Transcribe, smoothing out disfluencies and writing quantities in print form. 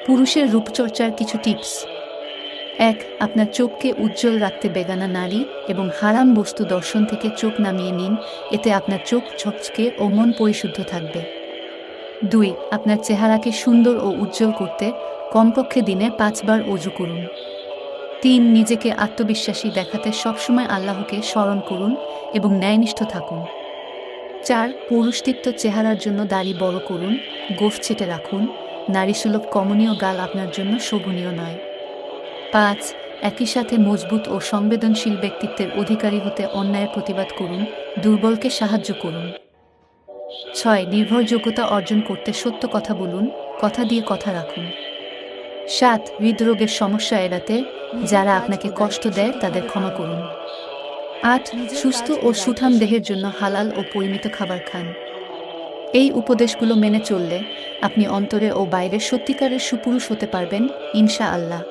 পুরুষের রূপচর্চার কিছু টিপস। ১. আপনার চোখকে উজ্জ্বল রাখতে বেগানা নারী এবং হারাম বস্তু দর্শন থেকে চোখ নামিয়ে নিন, এতে আপনার চোখ ঝকঝকে ও মন পরিশুদ্ধ থাকবে। ২. আপনার চেহারাকে সুন্দর ও উজ্জ্বল করতে কমপক্ষে দিনে ৫ বার অজু করুন। ৩. নিজেকে আত্মবিশ্বাসী দেখাতে সবসময় আল্লাহকে স্মরণ করুন এবং ন্যায়নিষ্ঠ থাকুন। ৪. পুরুষদীপ্ত চেহারার জন্য দাড়ি বড় করুন, গোঁফ ছেটে রাখুন, নারীসুলভ কমনীয় গাল আপনার জন্য শোভনীয় নয়। ৫. একই সাথে মজবুত ও সংবেদনশীল ব্যক্তিত্বের অধিকারী হতে অন্যায়ের প্রতিবাদ করুন, দুর্বলকে সাহায্য করুন। ৬. নির্ভরযোগ্যতা অর্জন করতে সত্য কথা বলুন, কথা দিয়ে কথা রাখুন। ৭. হৃদরোগের সমস্যা এড়াতে যারা আপনাকে কষ্ট দেয় তাদের ক্ষমা করুন। ৮. সুস্থ ও সুঠাম দেহের জন্য হালাল ও পরিমিত খাবার খান। এই উপদেশগুলো মেনে চললে আপনি অন্তরে ও বাইরে সত্যিকারের সুপুরুষ হতে পারবেন, ইনশাআল্লাহ।